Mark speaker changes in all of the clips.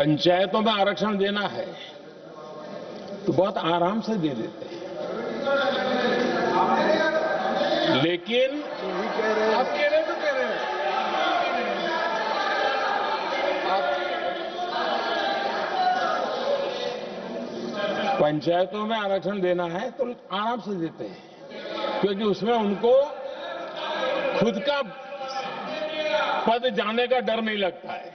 Speaker 1: पंचायतों में आरक्षण देना है तो बहुत आराम से दे देते हैं, लेकिन
Speaker 2: आप कह रहे हैं तो कह रहे हैं
Speaker 1: पंचायतों में आरक्षण देना है तो आराम से देते हैं, क्योंकि उसमें उनको खुद का पद जाने का डर नहीं लगता है।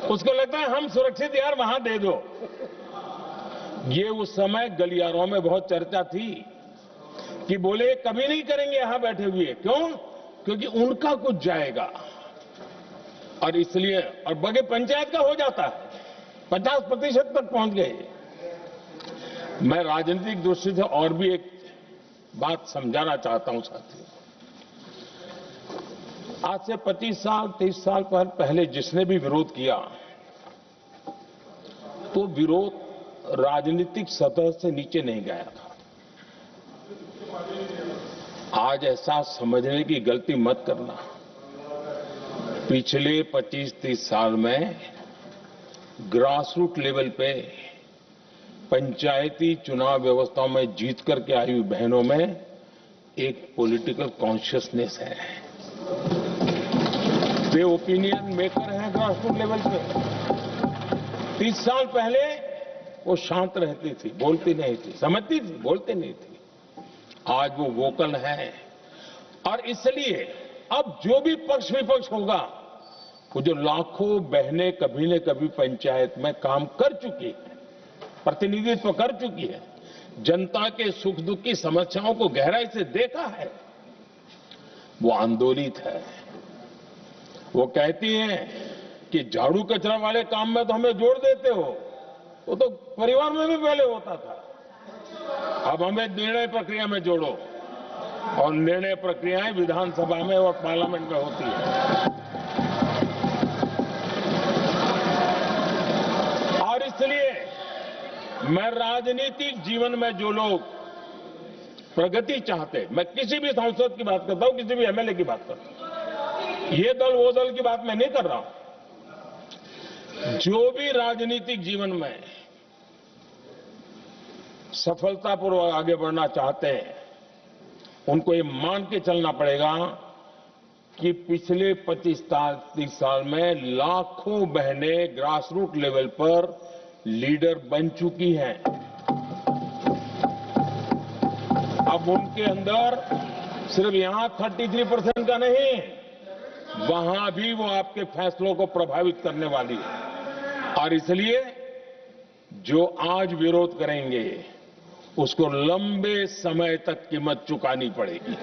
Speaker 1: उसको लगता है हम सुरक्षित यार वहां दे दो। ये उस समय गलियारों में बहुत चर्चा थी कि बोले कभी नहीं करेंगे यहां बैठे हुए, क्यों? क्योंकि उनका कुछ जाएगा, और इसलिए और बगे पंचायत का हो जाता है, 50% तक पहुंच गए। मैं राजनीतिक दृष्टि से और भी एक बात समझाना चाहता हूं साथियों। आज से 25 साल 30 साल पहले जिसने भी विरोध किया तो विरोध राजनीतिक सतह से नीचे नहीं गया था। आज ऐसा समझने की गलती मत करना। पिछले 25-30 साल में ग्रास रूट लेवल पे पंचायती चुनाव व्यवस्थाओं में जीत करके आई हुई बहनों में एक पॉलिटिकल कॉन्शियसनेस है। वे ओपिनियन मेकर हैं ग्रास रूट लेवल पे। 30 साल पहले वो शांत रहती थी, बोलती नहीं थी, समझती थी, बोलती नहीं थी। आज वो वोकल है, और इसलिए अब जो भी पक्ष विपक्ष होगा, वो जो लाखों बहनें कभी न कभी पंचायत में काम कर चुकी है, प्रतिनिधित्व कर चुकी है, जनता के सुख दुख की समस्याओं को गहराई से देखा है, वो आंदोलित है। वो कहती हैं कि झाड़ू कचरा वाले काम में तो हमें जोड़ देते हो, वो तो परिवार में भी पहले होता था, अब हमें निर्णय प्रक्रिया में जोड़ो, और निर्णय प्रक्रियाएं विधानसभा में और पार्लियामेंट में होती है। और इसलिए मैं राजनीतिक जीवन में जो लोग प्रगति चाहते, मैं किसी भी सांसद की बात करता हूं, किसी भी एमएलए की बात करता हूं, ये दल वो दल की बात मैं नहीं कर रहा हूं। जो भी राजनीतिक जीवन में सफलतापूर्वक आगे बढ़ना चाहते हैं, उनको ये मान के चलना पड़ेगा कि पिछले 25-30 साल में लाखों बहनें ग्रास रूट लेवल पर लीडर बन चुकी हैं। अब उनके अंदर सिर्फ यहां 33% का नहीं, वहां भी वो आपके फैसलों को प्रभावित करने वाली है। और इसलिए जो आज विरोध करेंगे उसको लंबे समय तक कीमत चुकानी पड़ेगी,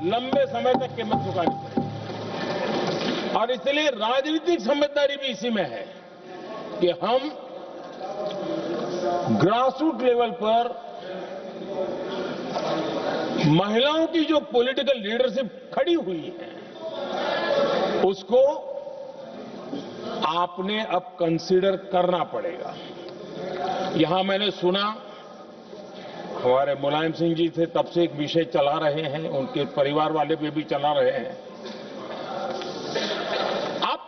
Speaker 1: लंबे समय तक कीमत चुकानी पड़ेगी। और इसलिए राजनीतिक समझदारी भी इसी में है कि हम ग्रास रूट लेवल पर महिलाओं की जो पॉलिटिकल लीडरशिप खड़ी हुई है, उसको आपने अब कंसीडर करना पड़ेगा। यहां मैंने सुना हमारे मुलायम सिंह जी थे, तब से एक विषय चला रहे हैं, उनके परिवार वाले भी चला रहे हैं। आप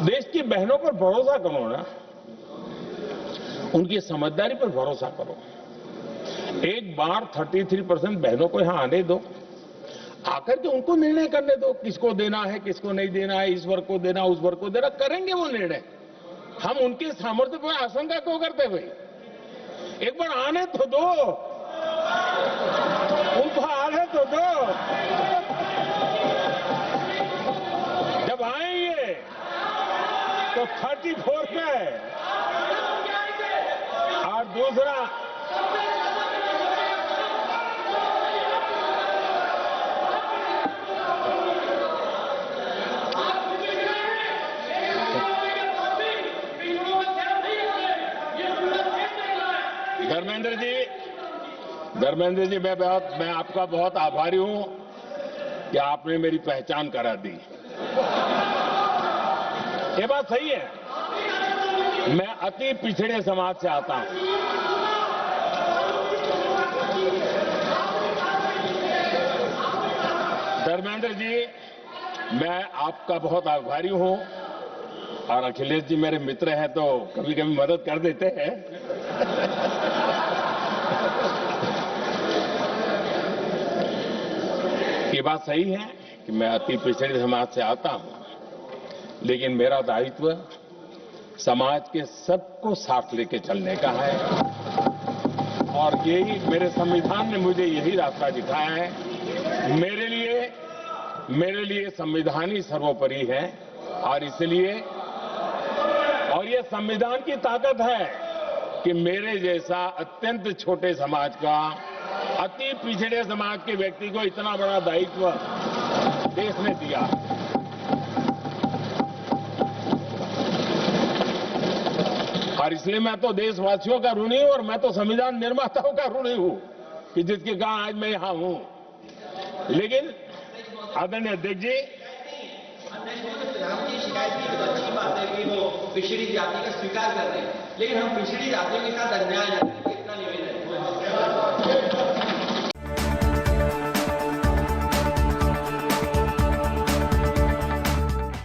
Speaker 1: देश की बहनों पर भरोसा करो ना, उनकी समझदारी पर भरोसा करो। एक बार 33% बहनों को यहां आने दो, आकर के उनको निर्णय करने दो, किसको देना है, किसको नहीं देना है, इस वर्ग को देना, उस वर्ग को देना, करेंगे वो निर्णय। हम उनके सामर्थ्य पर आशंका क्यों करते भाई? एक बार आने तो दो, उनको आने तो दो। जब आएंगे तो 34 में, और दूसरा धर्मेंद्र जी, मैं आपका बहुत आभारी हूं कि आपने मेरी पहचान करा दी। ये बात सही है, मैं अति पिछड़े समाज से आता हूं। धर्मेंद्र जी, मैं आपका बहुत आभारी हूं और अखिलेश जी मेरे मित्र हैं तो कभी कभी मदद कर देते हैं। ये बात सही है कि मैं अति पिछड़े समाज से आता हूं, लेकिन मेरा दायित्व समाज के सबको साथ लेके चलने का है और यही मेरे संविधान ने मुझे यही रास्ता दिखाया है। मेरे लिए संविधान ही सर्वोपरि है और इसलिए ये संविधान की ताकत है कि मेरे जैसा अत्यंत छोटे समाज का, अति पिछड़े समाज के व्यक्ति को इतना बड़ा दायित्व देश ने दिया। और इसलिए मैं तो देशवासियों का ऋणी हूं और मैं तो संविधान निर्माताओं का ऋणी हूं कि जिसके कारण आज मैं यहां हूं। लेकिन आदरणीय अध्यक्ष जी,
Speaker 3: प्रधानमंत्री शिकायत की तो अच्छी बात है कि वो पिछड़ी जाति का स्वीकार कर रहे हैं, लेकिन हम पिछड़ी जातियों के साथ अन्याय न करें, इतना निवेदन है।